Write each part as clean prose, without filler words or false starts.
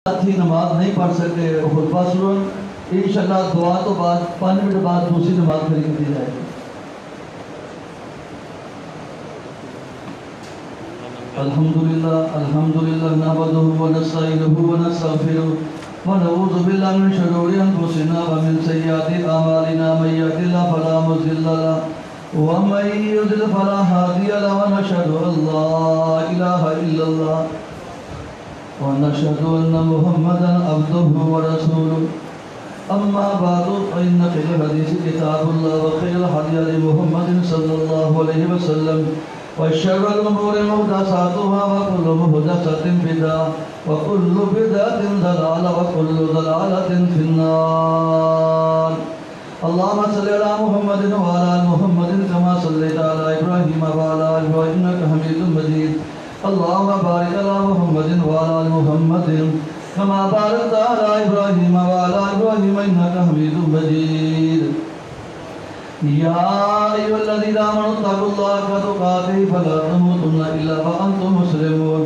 ساتھی نماز نہیں پڑھ سکتے خطبہ سنن انشاءاللہ دعا تو بعد 5 منٹ بعد دوسری نماز کھڑی کی جائے گی. الحمدللہ نحمدہ ونستعینہ ونستغفرہ ونعوذ باللہ من شرور انفسنا ومن سیئات اعمالنا من یهد اللہ فلا مضل له ومن یضلل فلا ہادی له ونشهد ان لا الہ الا اللہ ونشهد أن محمدا عبده ورسوله أما بعد فإن خير الحديث كتاب الله وخير الهدي هدي محمد صلى الله عليه وسلم وشر الأمور محدثاتها وكل محدثة بدعة وكل بدعة ضلالة وكل ضلالة في النار. اللهم صل على محمد وعلى آل محمد كما صليت على إبراهيم وعلى آل إبراهيم إنك حميد مجيد. اللهم بارك على محمد وعلى آل محمد كما باركت على إبراهيم وعلى آل إبراهيم إنك حميد مجيد. يا أيها الذين آمنوا اتقوا الله حق تقاته فلا تموتن إلا وأنتم مسلمون.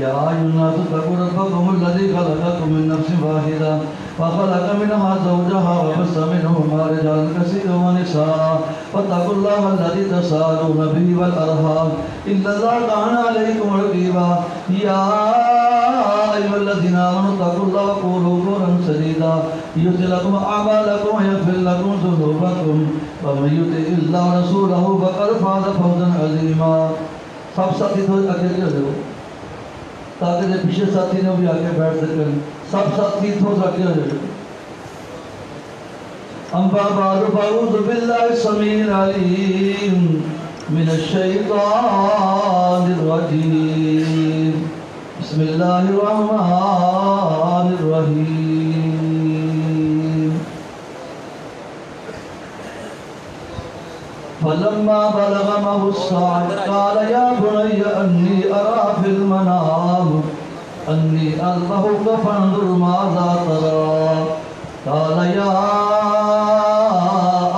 يا أيها الناس اتقوا ربكم الذي خلقكم من نفس واحدة وخلق منها زوجها وبث منهما رجالا كثيرا ونساء واتقوا الله الذي تساءلون به والأرحام إن الله كان عليكم رقيبا. يا أيها الذين آمنوا اتقوا الله وقولوا قولا سديدا يصلح لكم أعمالكم ويغفر لكم ذنوبكم ومن يطع الله ورسوله فقد فاز فوزا عظيما. سب ساتھی تو اکیلے ہو جاؤ تاکہ پیچھے ساتھی نے بھی آگے بیٹھ سکیں. سب ساتھی تھوڑا اکیلے ہو جاؤ. اما بعد فاعوذ بالله السميع العليم من الشيطان الرجيم. بسم الله الرحمن الرحيم. فلما بلغ معه السعي قال يا بني أني أرى في المنام أني أذبحك فانظر ماذا ترى. قال يا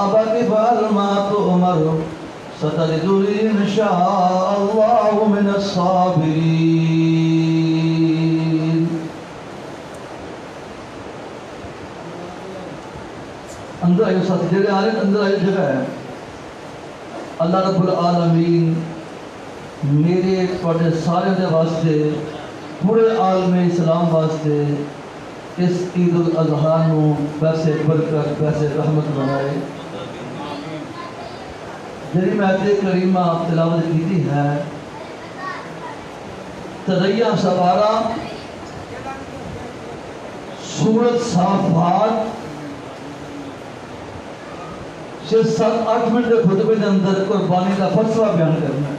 أبت افعل ما تؤمر ستجدني إن شاء الله من الصابرين. اندر آئیو ساتھ جگہ آرہے اندر آئیو جگہ ہے. اللہ رب العالمین میرے پڑھے سارے دے واسطے پورے عالم اسلام واسطے اس عید الاضحیٰ نو ویسے برکت ویسے رحمت بنائے. جنہی میں آیت کریمہ تلاوت کیتی ہے تغیہ سوارہ سورت صافات 6-7-8 منٹ کے خطبے کے اندر قربانی کا فلسفہ بیان کرنا ہے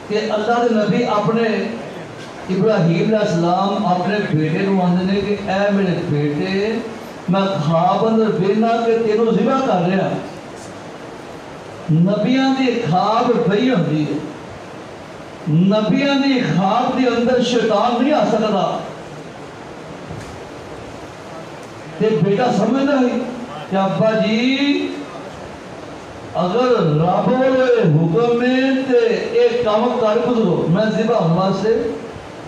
کہ اللہ کے نبی اپنے ابراہیم علیہ السلام اپنے بیٹے کو آندھنے کہ اے میرے بیٹے میں خواب اندر بینا کہ تینوں ذبح کر رہا. نبیان دی خواب بھئی ہوندی ہے. نبیان دی خواب دی اندر شیطان نہیں آ سکتا. تے بیٹا سمجھنا ہی کہ ابا جی اگر رب والے حکم میں تے ایک کام کر گزرو میں ذبح ہوا سے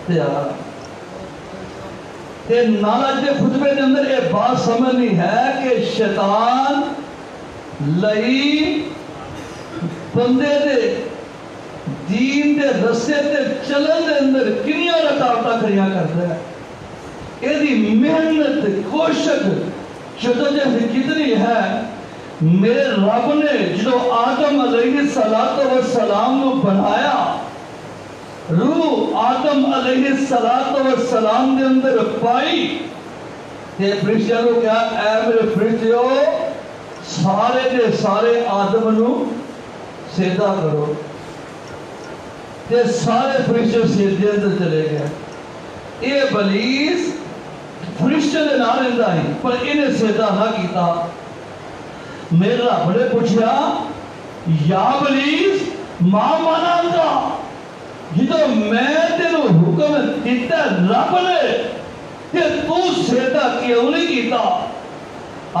تیار. تے نالج کے خطبے کے اندر ایک بات سمجھنی ہے کہ شیطان لئی بندے دے دین دے رسے تے چلن دے اندر کنیاں رکاوٹاں کھڑیاں کرتا ہے. ایدی محنت کوشش جدوجہد کتنی ہے. میرے رب نے جو آدم علیہ السلام کو بنایا روح آدم علیہ السلام دے اندر پائی تے فرشتیاں کو کہا اے میرے فرشتیوں سارے دے سارے آدم نو سجدہ کرو. تے سارے فرشتے سجدے اندر چلے گئے. اے ابلیس فرشتے دے نہ رہندا ہی پر انہیں سجدہ نہ کیتا. میرے رب نے پوچھا یا ابلیس ماں مانا دا جدو میں تینوں حکم دیتا رب نے کہ تو سجدہ کیوں نہیں کیتا.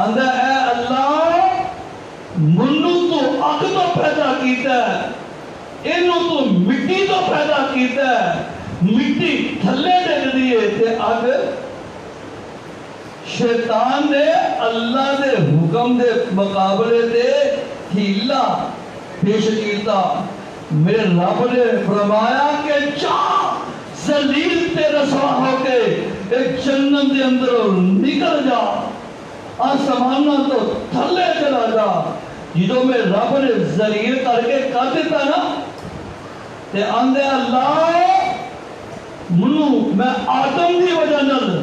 آندھا اے اللہ منو تو اگ تو پیدا کیتا ہے انہوں تو مٹی تو پیدا کیتا ہے مٹی تھلے ڈگ دیے تے اگ شیطان نے اللہ دے حکم دے مقابلے دے ہیلا پیش کیتا. میرے رب نے فرمایا کہ جا ذلیل تے رسوا ہو کے ایک جنت دے اندر نکل جا, آسمانہ تو تھلے چلا جا. جدو میں رب نے ذلیل کر کے کر دیتا نا تے آندے اللہ منو میں آدم دی وجہ نال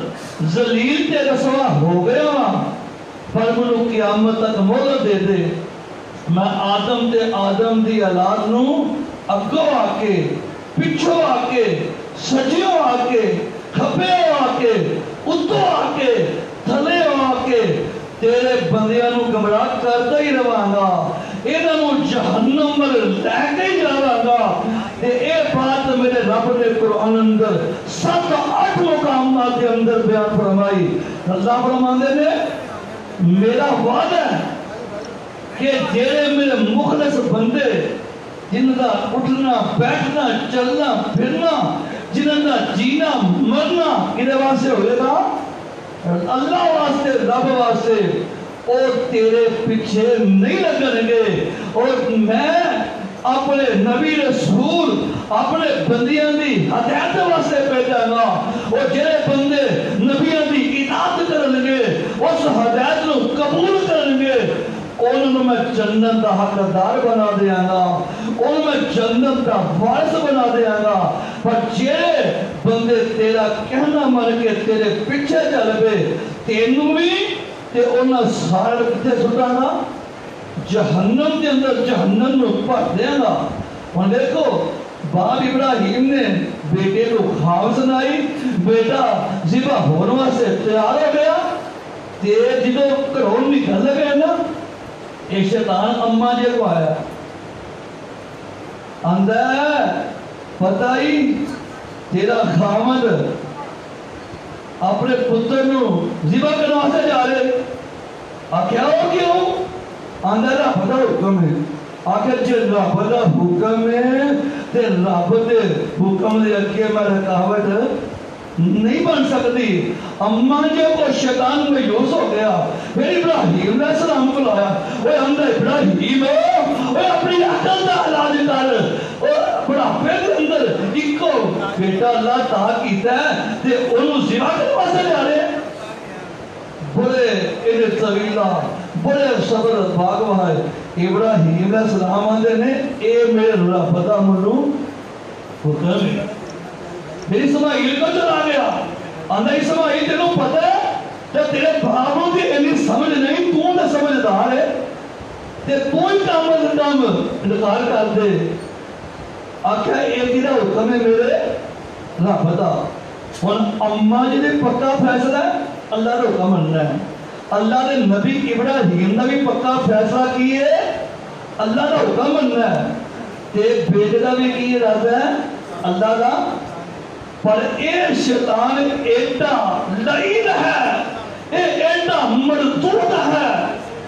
ذلیل تے رسوا ہو گیا ہاں, پر منو قیامت تک مہلت دے دے. میں آدم تے آدم دی اولاد نو اگوں آ کے پچھوں آ کے سجیوں آ کے کھبے آ کے اتوں آ کے تھلے آ کے تیرے بندیاں نو گمراہ کرتا ہی رہاں گا, انہاں نو جہنم ول لے کے ہی جاواں گا. تے اے بات میرے رب نے قرآن اندر 7-8 مقامات کے اندر بیان فرمائی. اللہ فرماندے نے میرا وعدہ ہے کہ جیڑے میرے مخلص بندے جن کا اٹھنا بیٹھنا چلنا پھرنا جن کا جینا مرنا کدے واسطے ہوئے گا, اللہ واسطے رب واسطے, اور تیرے پیچھے نہیں لگن گے. اور میں اپنے نبی رسول اپنے بندیاں دی ہدایت واسطے بھیجاں گا, اور جڑے بندے نبیاں دی اطاعت کرن گے اس ہدایت نو قبول کرن گے انہوں میں جنت دا حقدار بنا دیاں گا, انہوں میں جنت دا وارث بنا دیاں گا. پر جڑے بندے تیرا کہنا مان کے تیرے پیچھے چل پے تینوں بھی تے انہاں سارے کتے سٹاں گا جہنم کے اندر, جہنم نو بھر دیاں گا. اور دیکھو باپ ابراہیم نے بیٹے کو خواب سنائی, بیٹا ذبح ہونے واسطے تیار ہو گیا. تے جدو گھروں نکل گئے نا ایک شیطان اماں جے کو آیا, آندہ ہے پتہ ہی تیرا خامد اپنے پتر نو ذبح کرنے واسطے جا رہے. کیا ہو کیوں؟ آندہ رب دا حکم ہے. آخر جے رب دا حکم ہے تے رب دے حکم دے اگے میں رکاوٹ نہیں بن سکتی. اماں جے کو شیطان مایوس ہو گیا, پھر ابراہیم علیہ السلام کو لایا. اوے اندر ابراہیم اوے اپنی عقل دا علاج کر, اور بڑھاپے دے اندر ایکو بیٹا اللہ تا کیتا ہے تے انہوں ذبح کرنے واسطے جا رہے. بڑے انہیں طویلہ بڑے صبر بھاگ وہاں ابراہیم علیہ السلام آندے نے اے میرے رب دا منو حکم ہے. پھر اسماعیل کو چلا گیا, آندہ اسماعیل تینوں پتہ ہے کہ تیرے بھاؤں کی انہی سمجھ نہیں, تو نے سمجھدار ہے تے تو ہی کام انکار کر دے. آکھا ایک ہی دا حکم ہے میرے رب دا. اور اماں جی نے پکا فیصلہ ہے اللہ دا حکم مننا ہے. اللہ دے نبی ابراہیم نے بھی پکا فیصلہ کیے اللہ دا حکم مننا ہے. تے بیٹے دا بھی کی ارادہ ہے اللہ دا. پر اے شیطان ایڈا لعین ہے, اے ایڈا مردود ہے,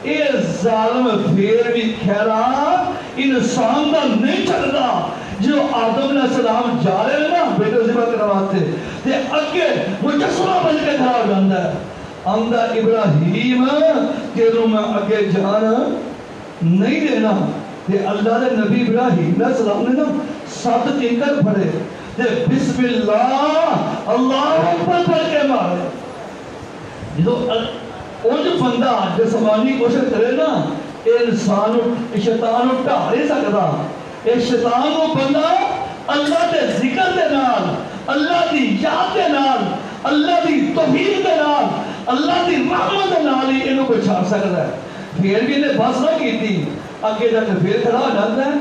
اے ظالم پھر بھی خیران انسان دا نہیں چلدا. جو آدم علیہ السلام جا رہے ہیں نا بیٹے ذبح کرواتے تے اگے مجسمہ بن کے کھڑا ہو جاتا ہے. آندہ ابراہیم تیروں میں اگے جانا نہیں دینا. تے اللہ دے نبی ابراہیم علیہ السلام نے نا 7 کنکر پڑے تے بسم اللہ اللہ اکبر پڑھ کے مارے. جدو اونج بندہ جسمانی کوشش کرے نا انسان شیطان اٹھا نہیں سکتا. اے شیطان کو بندہ اللہ دے ذکر دے نال, اللہ دی یاد دے نال, اللہ دی توحید دے نال, اللہ دی رحمت دے نال ہی انہوں بچا سکتا ہے. پھر بھی انہیں بس نہ کی تھی, آگے جا کے پھر کھڑا ہو جاتا ہے.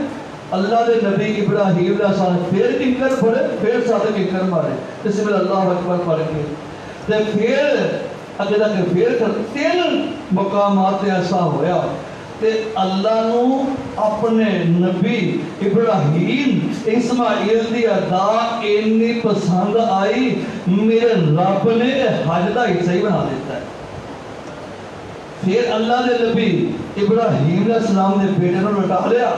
اللہ دے نبی ابراہیم علیہ السلام پھر کنکر پڑے, پھر 7 کنکر مارے بسم اللہ اکبر پڑھ کے. پھر آگے جا کے پھر 3 مقامات ایسا ہویا تے اللہ نو اپنے نبی ابراہیم اسماعیل دی ادا اتنی پسند آئی, میرے رب نے حج دا حصہ ہی بنا دیتا ہے. پھر اللہ دے نبی ابراہیم علیہ السلام نے بیٹے نو لٹا لیا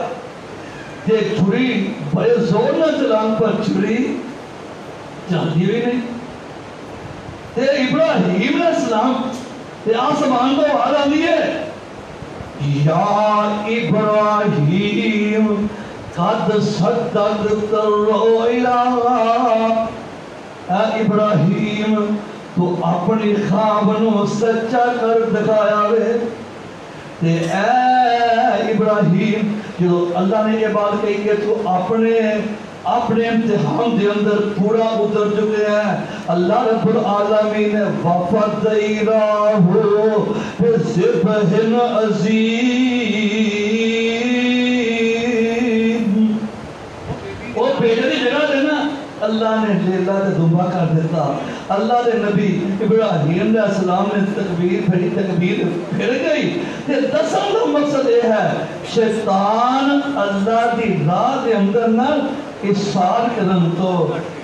تے چھری بڑے زور نہ چلان پر چھری چلتی بھی نہیں. تے ابراہیم علیہ السلام تے آسمان کو آواز آتی ہے یا ابراہیم قد صدقت الرؤیا. اے ابراہیم تو اپنی خواب نو سچا کر دکھایا وے. تے اے ابراہیم جو اللہ نے یہ بات کہی کہ تو اپنے امتحان دے اندر پورا اتر چکے ہیں. اللہ رب العالمین نے وَفَدَيْنَاهُ بِذِبْحٍ عَظِيمٍ. وہ بیٹے کی جگہ دینا اللہ نے لیلا دے دمبا کر دیتا. اللہ دے نبی ابراہیم علیہ السلام نے تکبیر پھری, تکبیر پھر گئی. تے دسم کا مقصد یہ ہے شیطان اللہ دی راہ دے اندر نہ اصرار کرن تو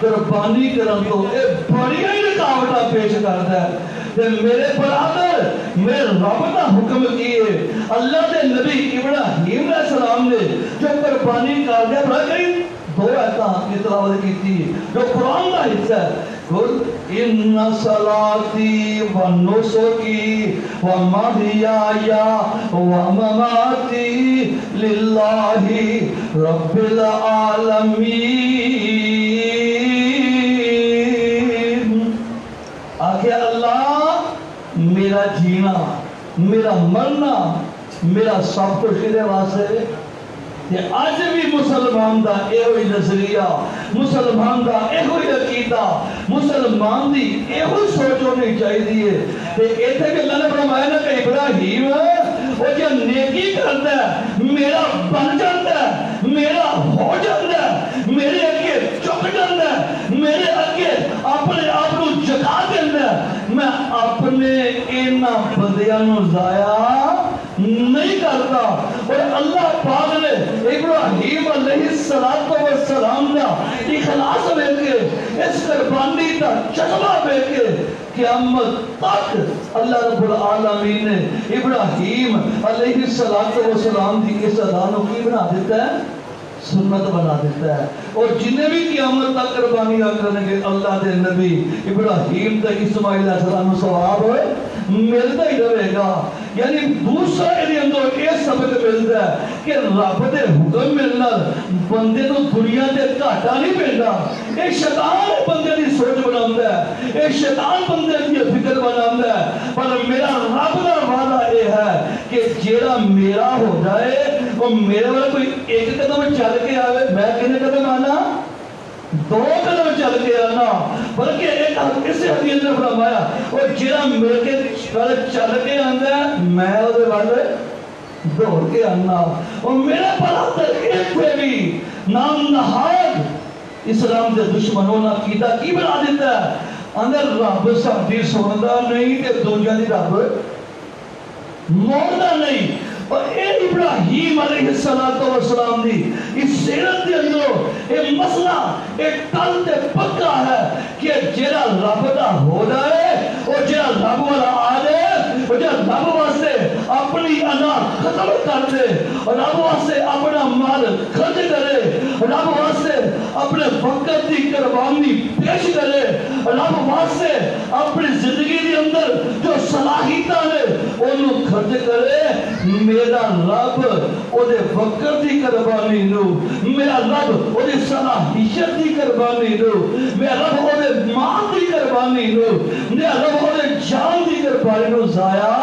قربانی کرن تو اے بڑی ہی رکاوٹاں پیش کرتا ہے. تے میرے برادر میرے رب دا حکم کیے اللہ دے نبی ابراہیم علیہ السلام نے جو قربانی کر دیا بڑا کئی دو ایتاں کی تلاوت کی تھی جو قرآن کا حصہ ہے. قل ان صلاتی و نسکی و محیای و مماتی للہ رب العالمین. آکھے اللہ میرا جینا میرا مرنا میرا سب کچھ کدے واسطے کہ آج بھی مسلمان دا اے ہوئی نظریہ, مسلمان دا اے ہوئی عقیدہ, مسلمان دی اے ہوئی سوچ ہونی چاہیے کہ ایتھے کہ اللہ نے فرمایا نا کہ ابراہیم وہ جو نیکی کرتا ہے میرا بن جاتا ہے, میرا ہو جاتا ہے, میرے اگے چک جاتا ہے, میرے اگے اپنے آپ کو جگا دیتا ہے. میں اپنے اینا بندیاں نو ضائع نہیں کرتا. اور اللہ پاک نے ابراہیم علیہ السلام کا اخلاص لے کے اس قربانی کا جذبہ لے کے قیامت تک اللہ رب العالمین نے ابراہیم علیہ السلام کی اس ادانوں کی بنا دیتا ہے, سنت بنا دیتا ہے. اور جنہیں بھی قیامت تک قربانیاں کرنے گے اللہ دے نبی ابراہیم تے اسماعیل علیہ السلام ثواب ہوئے ملتا ہی رہے گا. یعنی دوسرا یہ اندر یہ سبق ملتا ہے کہ رب دے حکم ملنا بندے کو دنیا دے گھاٹا نہیں ملتا. یہ شیطان بندے دی سوچ بناتا ہے, یہ شیطان بندے دی فکر بناتا ہے. پر میرا رب دا وعدہ یہ ہے کہ جیڑا میرا ہو جائے وہ میرے والا کوئی ایک قدم چل کے آوے, میں کتنے قدم آنا, دو قدم چل کے آنا, بلکہ ایک اسے حدیث نے فرمایا اور جیڑا میرے کے چل کے آندا ہے میں وہ والے دوڑ کے آنا. اور میرا برادر ایک پہ بھی نام نہاد اسلام دے دشمنوں نے عقیدہ کی بنا دیتا ہے اندر رب ساڈی سندا نہیں تے دوجیاں دی رب موڑدا نہیں. اور اے ابراہیم علیہ السلام دی اس سیرت دے اندر اے مسئلہ اے تل تے پکا ہے کہ جیڑا رب دا ہو جائے اور جیڑا رب والا آ جائے اور جیڑا رب واسطے اپنی انا ختم کر دے اور رب واسطے اپنا مال خرچ کرے, رب واسطے اپنے وقت دی قربانی پیش کرے, رب واسطے اپنی زندگی دے اندر جو صلاحیتاں نے انہوں خرچ کرے, میرا رب او دے وقت دی قربانی نو, میرا رب او دے صلاحیت دی قربانی نو, میرا رب او دے مال دی قربانی نو, میرا رب او دے جان دی قربانی نو ضائع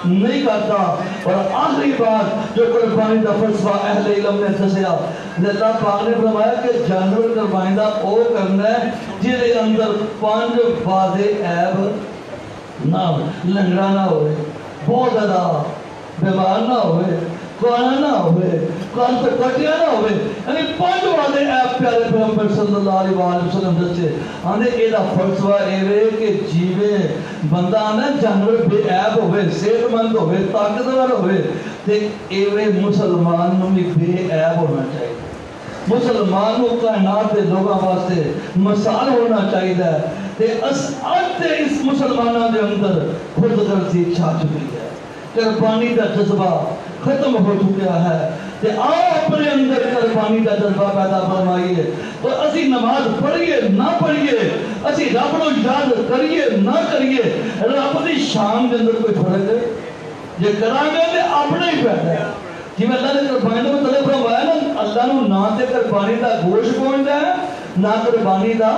نہیں کرتا. اور آخری بات جو قربانی دا فلسفہ اہل علم نے دسیا, اللہ پاک نے فرمایا کہ جانور قربانی دا او کرنا ہے جہدے اندر 5 واضح عیب نہ ہو, لنگڑا نہ ہوئے, بہت زیادہ بیمار نہ ہوئے, کانا نہ ہوئے, کان پہ کٹیا نہ ہوئے. یعنی 5 واضح عیب پیارے پیغمبر صلی اللہ علیہ وسلم دسے. آندے ایدہ فلسفہ ایوے کہ جیوے بندہ آنا جانور بے عیب ہوئے, صحت مند ہوئے, طاقتور ہوئے, تے ایوے مسلمان بھی بے عیب ہونا چاہیے. مسلمانوں کائنات دے لوگوں واسطے مثال ہونا چاہیے. تے اس مسلمانوں دے اندر خود غرضی چھا چکی ہے, قربانی دا جذبہ ختم ہو چکا ہے. تے آؤ اپنے اندر قربانی دا جذبہ پیدا فرمائیے. اور اسی نماز پڑھیے نہ پڑھیے رب نو یاد کریے نہ کریے رب دی شان کے اندر کوئی فرق ہے جے کران گے تے اپنے ہی پیدا ہے جی میں اللہ نے قربانی دا مطلب فرمایا نا اللہ نو نہ تے قربانی دا گوشت پہنچدا ہے نہ قربانی دا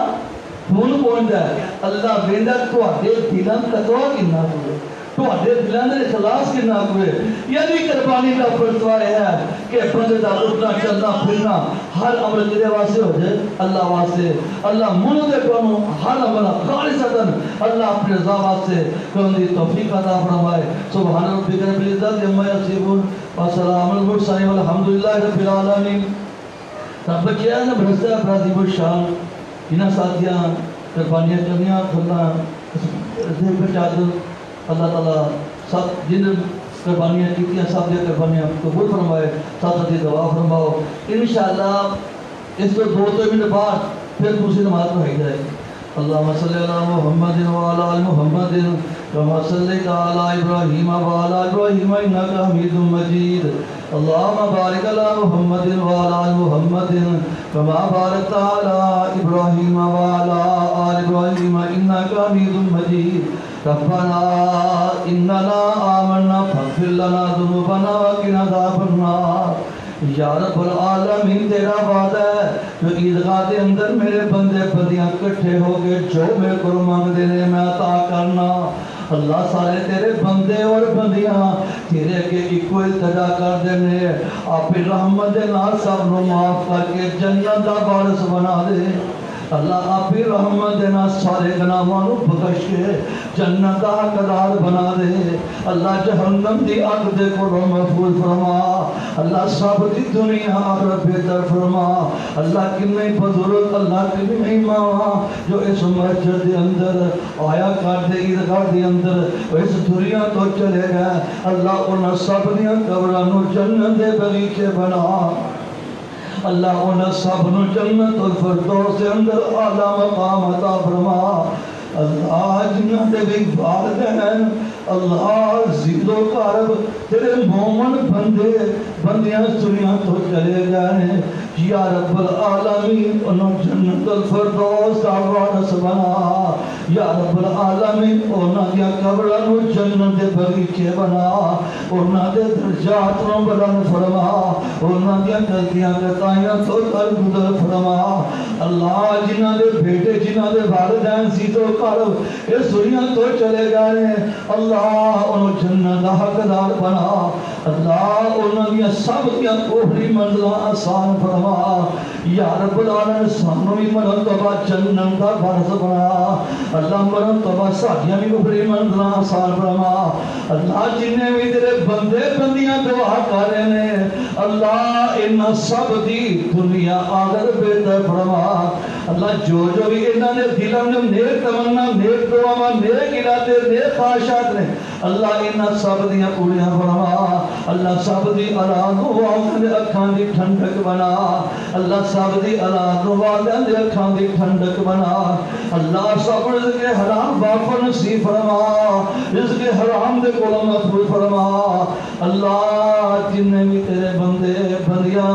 خون پہنچدا ہے اللہ ویندا تواڈے دلاں تقوی کنا ہوئے تواڈے دلاں دے اخلاص کنا ہوئے یعنی قربانی دا فتوی ہے کہ بندے دا اٹھنا چلنا پھرنا ہر عمل کدے واسطے ہو جائے اللہ واسطے اللہ منو دے کونو ہر عمل خالصتاً اللہ اپنے رضا واسطے کرن دی توفیق عطا فرمائے سبحان ربک رب العزت عما یصفون وسلام علی المرسلین والحمدللہ رب العالمین رب کیا ہے برستا افرادی و شان انہاں ساتھیاں قربانیاں کرنیاں کھلنا دے پر چادر اللہ تعالیٰ سب جن قربانیاں کیتیاں سب دے قربانیاں قبول فرمائے ساتھ دعا فرماؤ انشاءاللہ اس کو 2 منٹ بعد پھر دوسری نماز پڑھائی جائے اللہم صلی اللہ محمد وعلا آل محمد کما صلیت علی ابراہیم وعلا ابراہیم انکا حمید مجید اللہم بارک علی محمد وعلا آل محمد کما بارکت علی ابراہیم وعلا آل ابراہیم انکا حمید مجید ربنا اننا آمنا فاغفر لنا ذنوبنا وقنا عذاب النار یا رب العالمین تیرا وعدہ ہے جو عیدگاہ دے اندر میرے بندے بندیاں کٹھے ہو گئے جو میرے کو مانگ دینے میں عطا کرنا اللہ سارے تیرے بندے اور بندیاں تیرے کے ایک التجا کر دینے آپ رحمت نال سب نو معاف کر کے جنت دا وارث بنا دے اللہ آپ رحمت دینا سارے گناہوں بخش کے جنت دا حقدار بنا دے اللہ جہنم دی آگ دے کو محفوظ فرما اللہ سب دی دنیا آخرت بہتر فرما اللہ کتنے بزرگ اللہ کتنے ماں جو اس مسجد دے اندر آیا کر دے عیدگاہ دے اندر اس دنیا تو چلے گئے اللہ انہاں سب دیاں قبرانو جنت دے بغیچے بنا اللہ انہاں سب نو جنت الفردوس دے اندر اعلی مقام عطا فرما اللہ جنہ دے بھی والدین اللہ زید و قارب تیرے مومن بندے بندیاں دنیا تو چلے گئے یا رب العالمین انہوں جنت الفردوس دا وارث بنا یا رب العالمین انہاں دیا قبرانو جنت دے بغیچے بنا انہاں دے درجات نو بلند فرما انہاں دیا غلطیاں خطائیاں تو درگزر فرما اللہ جنہ دے بیٹے جنہ دے والدین زید و قارب اس دنیا تو چلے گئے اللہ انہوں جنت دا حقدار بنا اللہ انہوں دیا سب دیا کوہری منزلہ آسان فرما یا رب العالمین سانو بھی مرن توبہ جنت دا وارث بنا اللہ مرن توبہ ساڈیاں بھی کوہری منزلہ آسان فرما اللہ جنہیں بھی تیرے بندے بندیاں دعا کر رہے ہیں اللہ انہاں سب دی دنیا آخرت بہتر فرما اللہ جو بھی انہاں نے دلوں میں نیک تمنا نیک دعا نیک ارادے نیک خواہشات نے اللہ انہاں سب دیاں پوریاں فرما اللہ سب دی اولاد والدین دے اکھاں دی ٹھنڈک بنا اللہ سب دی اولاد والدین دے اکھاں دی ٹھنڈک بنا اللہ سب رزق حرام وافر نصیب فرما رزق حرام دے کولوں محفوظ فرما اللہ جنہیں بھی تیرے بندے بندیاں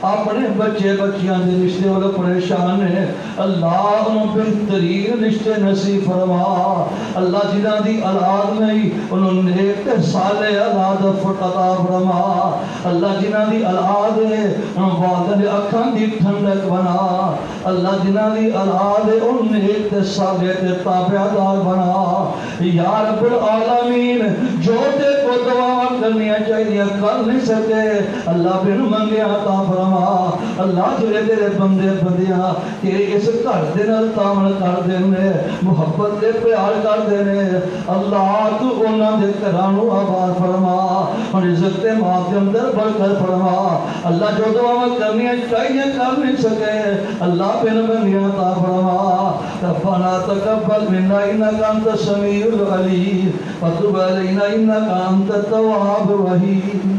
اپنے بچے بچیاں دے رشتے والے پریشان ہیں اللہ انہوں بہترین رشتے نصیب فرما اللہ جنہ دی اولاد نہیں انہوں نیک صالح اولاد عطا فرما اللہ جنہ دی اولاد ہے انہوں والدین اکھاں دی ٹھنڈک بنا اللہ جنہ دی اولاد ہے انہوں نیک صالح تابعدار بنا یا رب العالمین جو تے کو دعا کرنی چاہیے کر نہیں سکے اللہ بن منگے عطا فرما اللہ جڑے تیرے بندے بندیاں تیرے اس گھر دے نال تعامل کر دینے محبت دے پیار کر دینے اللہ تو انہاں دے گھراں نو آباد فرما اور عزت تے ماں دے اندر برکت فرما اللہ جو دعا کرنی چاہیے کر نہیں سکے اللہ بن منگے عطا فرما ربنا تقبل منا انک انت السمیع العلیم وتب علینا انک انت التواب الرحیم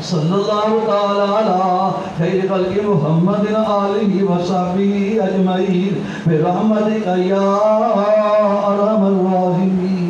صلی اللہ تعالی علی خیر خلق محمد آلہ وصحبہ اجمعین برحمتک یا ارحم الراحمین.